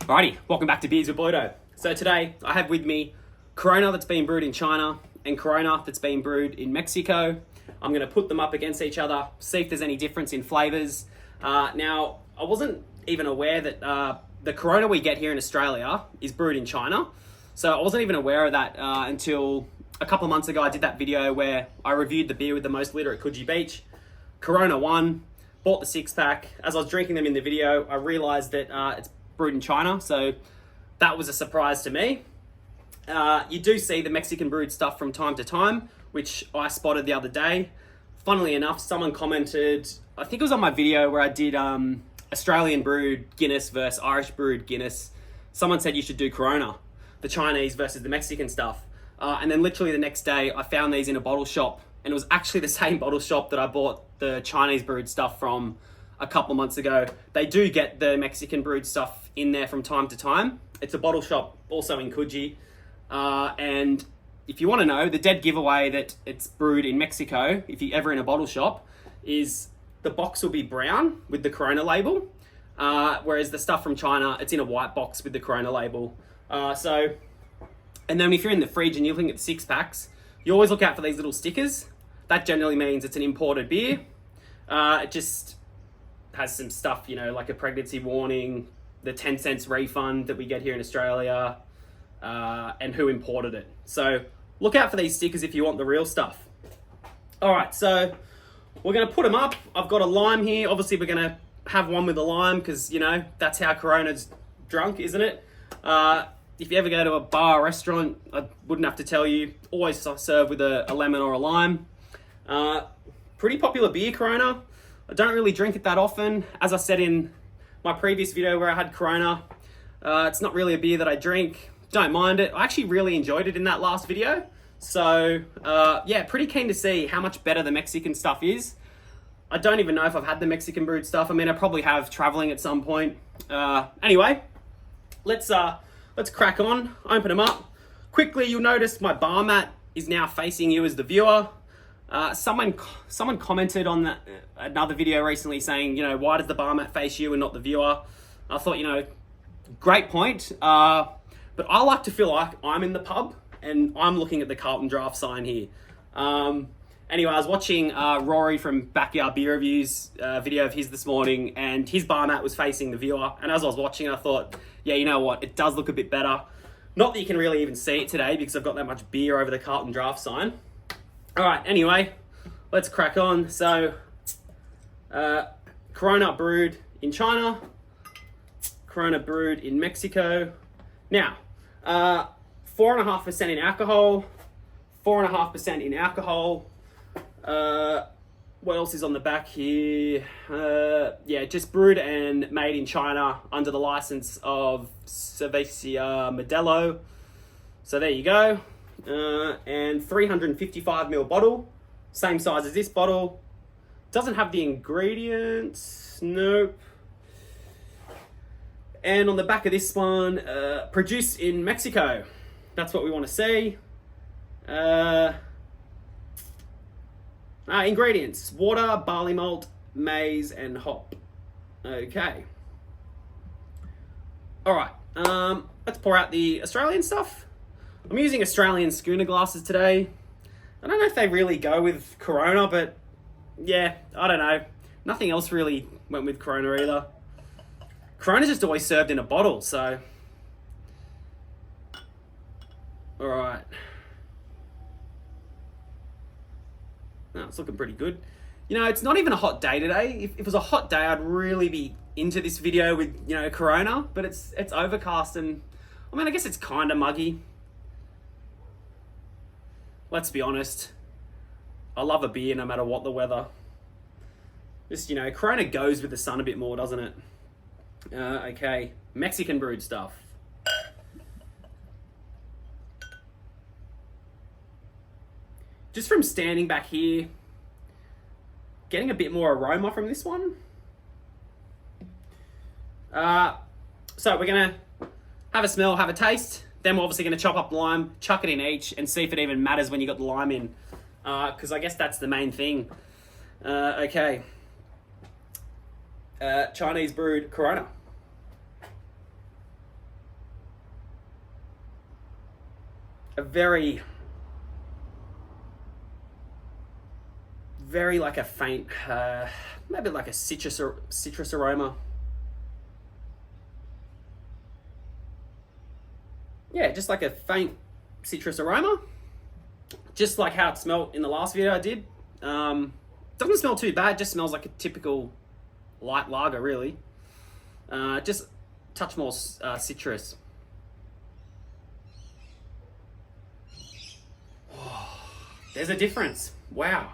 Alrighty, welcome back to Beers with Boydo. So today I have with me Corona that's been brewed in China and Corona that's been brewed in Mexico. I'm going to put them up against each other, see if there's any difference in flavours. Now, I wasn't even aware that the Corona we get here in Australia is brewed in China. So I wasn't even aware of that until a couple of months ago. I did that video where I reviewed the beer with the most litre at Coogee Beach. Corona won, bought the 6-pack. As I was drinking them in the video, I realised that it's brewed in China, so that was a surprise to me. You do see the Mexican brewed stuff from time to time, which I spotted the other day. Funnily enough, someone commented, I think it was on my video where I did Australian brewed Guinness versus Irish brewed Guinness. Someone said you should do Corona, the Chinese versus the Mexican stuff. And then literally the next day, I found these in a bottle shop, and it was actually the same bottle shop that I bought the Chinese brewed stuff from a couple of months ago. They do get the Mexican brewed stuff in there from time to time. It's a bottle shop also in Coogee. And if you want to know, the dead giveaway that it's brewed in Mexico, if you're ever in a bottle shop, is the box will be brown with the Corona label. Whereas the stuff from China, it's in a white box with the Corona label. And then if you're in the fridge and you're looking at the 6-packs, you always look out for these little stickers. That generally means it's an imported beer. It just has some stuff, like a pregnancy warning, the 10 cents refund that we get here in Australia, and who imported it. So look out for these stickers if you want the real stuff. All right, so we're going to put them up. I've got a lime here. Obviously, we're going to have one with a lime because, that's how Corona's drunk, isn't it? If you ever go to a bar or restaurant, I wouldn't have to tell you, always serve with a lemon or a lime. Pretty popular beer, Corona. I don't really drink it that often. As I said in my previous video where I had Corona, it's not really a beer that I drink. Don't mind it. I actually really enjoyed it in that last video. So, pretty keen to see how much better the Mexican stuff is. I don't even know if I've had the Mexican brewed stuff. I mean, I probably have traveling at some point. Anyway, let's crack on, open them up. Quickly, you'll notice my bar mat is now facing you as the viewer. Someone commented on another video recently saying, why does the bar mat face you and not the viewer? I thought, great point. But I like to feel like I'm in the pub and I'm looking at the Carlton Draft sign here. Anyway, I was watching Rory from Backyard Beer Reviews video of his this morning, and his bar mat was facing the viewer. And as I was watching, I thought, yeah, you know what? It does look a bit better. Not that you can really even see it today because I've got that much beer over the Carlton Draft sign. All right, anyway, let's crack on. So, Corona brewed in China, Corona brewed in Mexico. Now, 4.5% in alcohol, 4.5% in alcohol. What else is on the back here? Just brewed and made in China under the license of Cerveza Modelo. So there you go. And 355ml bottle, same size as this bottle. Doesn't have the ingredients, nope. And on the back of this one, produced in Mexico. That's what we want to see. Ingredients: water, barley malt, maize, and hop. Okay. All right, let's pour out the Australian stuff. I'm using Australian schooner glasses today. I don't know if they really go with Corona, but yeah, I don't know. Nothing else really went with Corona either. Corona's just always served in a bottle, so. All right. No, it's looking pretty good. It's not even a hot day today. If it was a hot day, I'd really be into this video with, Corona, but it's overcast and, I guess it's kind of muggy. Let's be honest, I love a beer no matter what the weather. Just, Corona goes with the sun a bit more, doesn't it? Okay, Mexican brewed stuff. Just from standing back here, getting a bit more aroma from this one. So we're going to have a smell, have a taste. Then we're obviously going to chop up lime, chuck it in each, and see if it even matters when you got the lime in. Because I guess that's the main thing. Okay. Chinese brewed Corona. a very, very like a faint, maybe like a citrus aroma. Yeah, just like a faint citrus aroma. Just like how it smelled in the last video I did. Doesn't smell too bad, just smells like a typical light lager, really. Just a touch more citrus. Oh, there's a difference. Wow.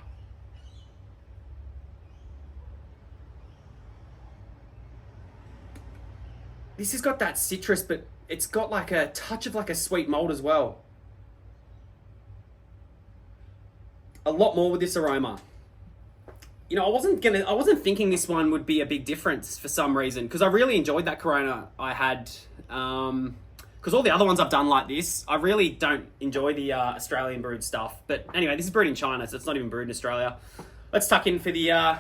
This has got that citrus, but it's got like a touch of like a sweet malt as well. A lot more with this aroma. You know, I wasn't thinking this one would be a big difference for some reason, because I really enjoyed that Corona I had. Because all the other ones I've done like this, I really don't enjoy the Australian brewed stuff. But anyway, this is brewed in China, so it's not even brewed in Australia. Let's tuck in for the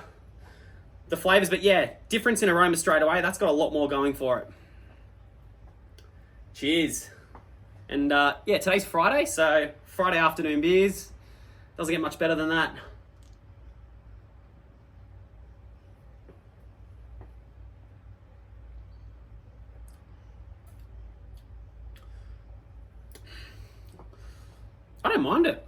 flavors. But yeah, difference in aroma straight away. That's got a lot more going for it. Cheers. And yeah, today's Friday, so Friday afternoon beers. Doesn't get much better than that. I don't mind it.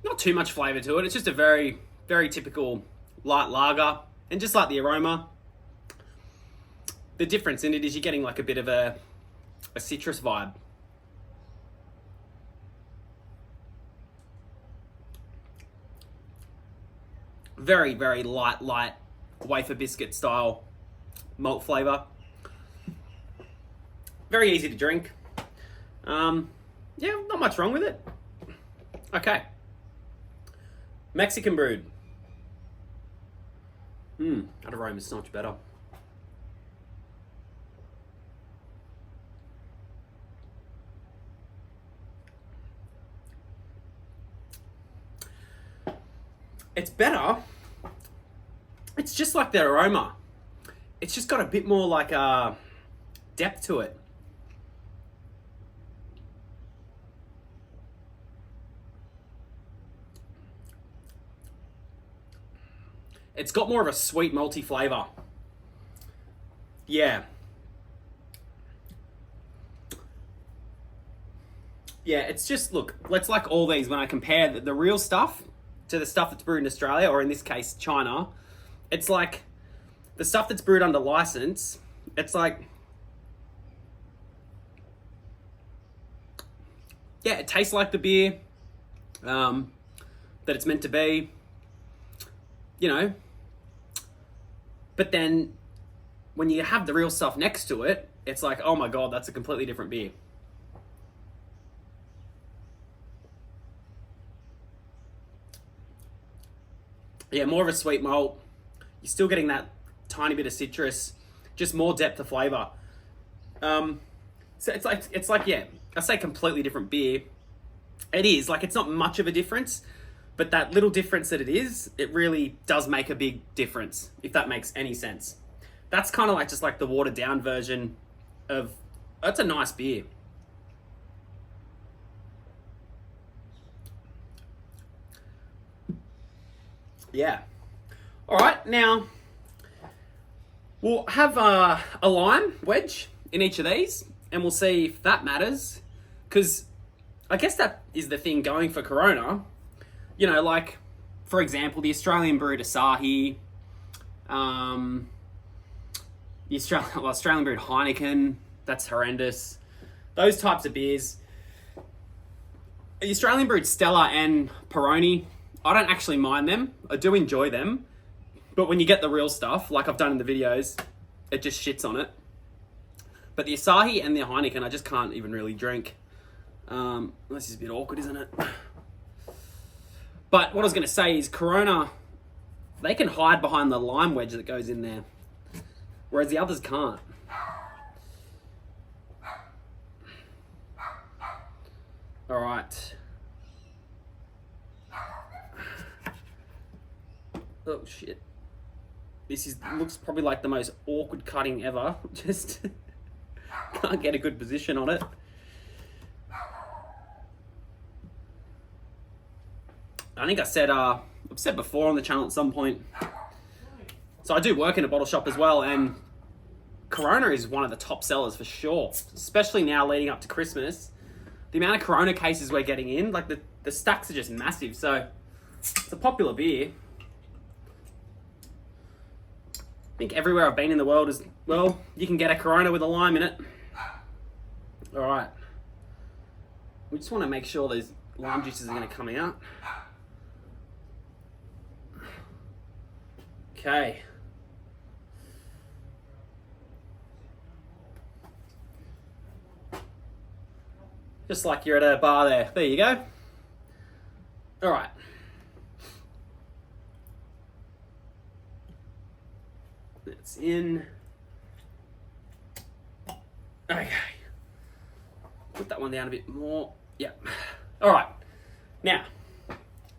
Not too much flavour to it. It's just a very, very typical light lager. And just like the aroma, the difference in it is you're getting like a bit of a citrus vibe. Very, very light wafer biscuit style malt flavour. Very easy to drink. Yeah, not much wrong with it. Okay. Mexican brewed. That aroma is so much better. It's better. It's just like the aroma. It's just got a bit more like depth to it. It's got more of a sweet malty flavour. Yeah. Yeah, it's just, look, let's like all these, when I compare the real stuff to the stuff that's brewed in Australia, or in this case, China, it's like the stuff that's brewed under license, it's like, yeah, it tastes like the beer that it's meant to be, you know. But then when you have the real stuff next to it, it's like, oh my God, that's a completely different beer. Yeah, more of a sweet malt. You're still getting that tiny bit of citrus, just more depth of flavour. So it's like, yeah, I say completely different beer. It is, like, it's not much of a difference, but that little difference that it is, it really does make a big difference, if that makes any sense. That's kind of like just like the watered down version of, that's a nice beer. Yeah. All right, now we'll have a lime wedge in each of these, and we'll see if that matters, because I guess that is the thing going for Corona. You know, like, for example, the Australian brewed Asahi, the Australian brewed Heineken, that's horrendous. Those types of beers. The Australian brewed Stella and Peroni, I don't actually mind them. I do enjoy them. But when you get the real stuff, like I've done in the videos, it just shits on it. But the Asahi and the Heineken, I just can't even really drink. This is a bit awkward, isn't it? But what I was going to say is Corona, they can hide behind the lime wedge that goes in there, whereas the others can't. All right. Oh shit. Looks probably like the most awkward cutting ever. Just can't get a good position on it. I think I've said before on the channel at some point. So I do work in a bottle shop as well, and Corona is one of the top sellers for sure, especially now leading up to Christmas. The amount of Corona cases we're getting in, like the stacks are just massive. So it's a popular beer. I think everywhere I've been in the world is, well, you can get a Corona with a lime in it. All right. We just want to make sure those lime juices are going to come out. Okay. Just like you're at a bar there. There you go. All right. That's in. Okay. Put that one down a bit more. Yep. All right. Now,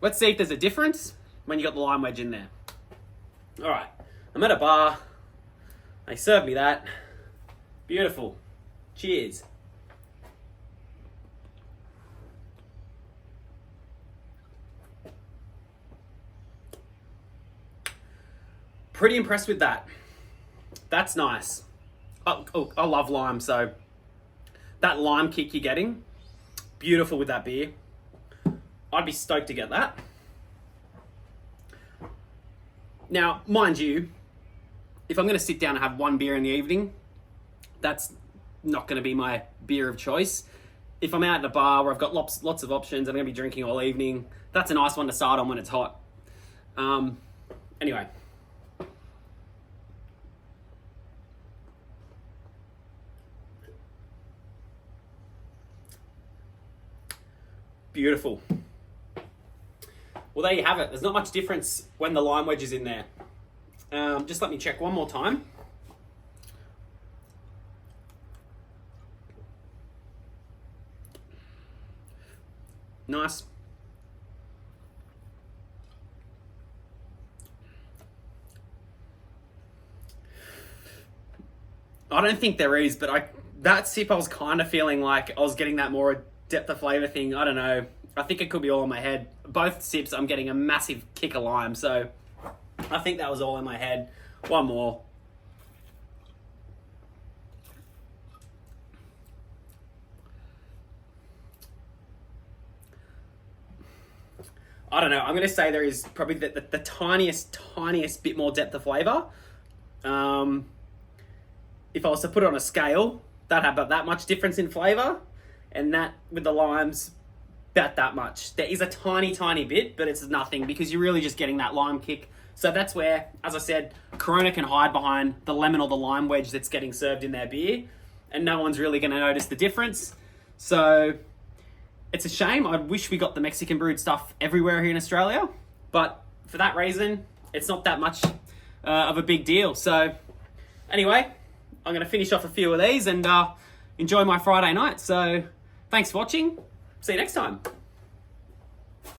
let's see if there's a difference when you got the lime wedge in there. All right. I'm at a bar. They served me that. Beautiful. Cheers. Pretty impressed with that. That's nice. Oh, I love lime, so that lime kick you're getting, beautiful with that beer. I'd be stoked to get that. Now, mind you, if I'm going to sit down and have one beer in the evening, that's not going to be my beer of choice. If I'm out at a bar where I've got lots of options, I'm going to be drinking all evening, that's a nice one to start on when it's hot. Anyway. Beautiful. Well, there you have it. There's not much difference when the lime wedge is in there. Just let me check one more time. Nice. I don't think there is, but that sip I was kind of feeling like I was getting that more depth of flavour thing. I don't know. I think it could be all in my head. Both sips, I'm getting a massive kick of lime, so I think that was all in my head. One more. I don't know. I'm going to say there is probably the tiniest bit more depth of flavour. If I was to put it on a scale, that'd have about that much difference in flavour. And that, with the limes, about that much. There is a tiny bit, but it's nothing because you're really just getting that lime kick. So that's where, as I said, Corona can hide behind the lemon or the lime wedge that's getting served in their beer, and no one's really going to notice the difference. So it's a shame. I wish we got the Mexican brewed stuff everywhere here in Australia, but for that reason, it's not that much of a big deal. So anyway, I'm going to finish off a few of these and enjoy my Friday night. So thanks for watching. See you next time.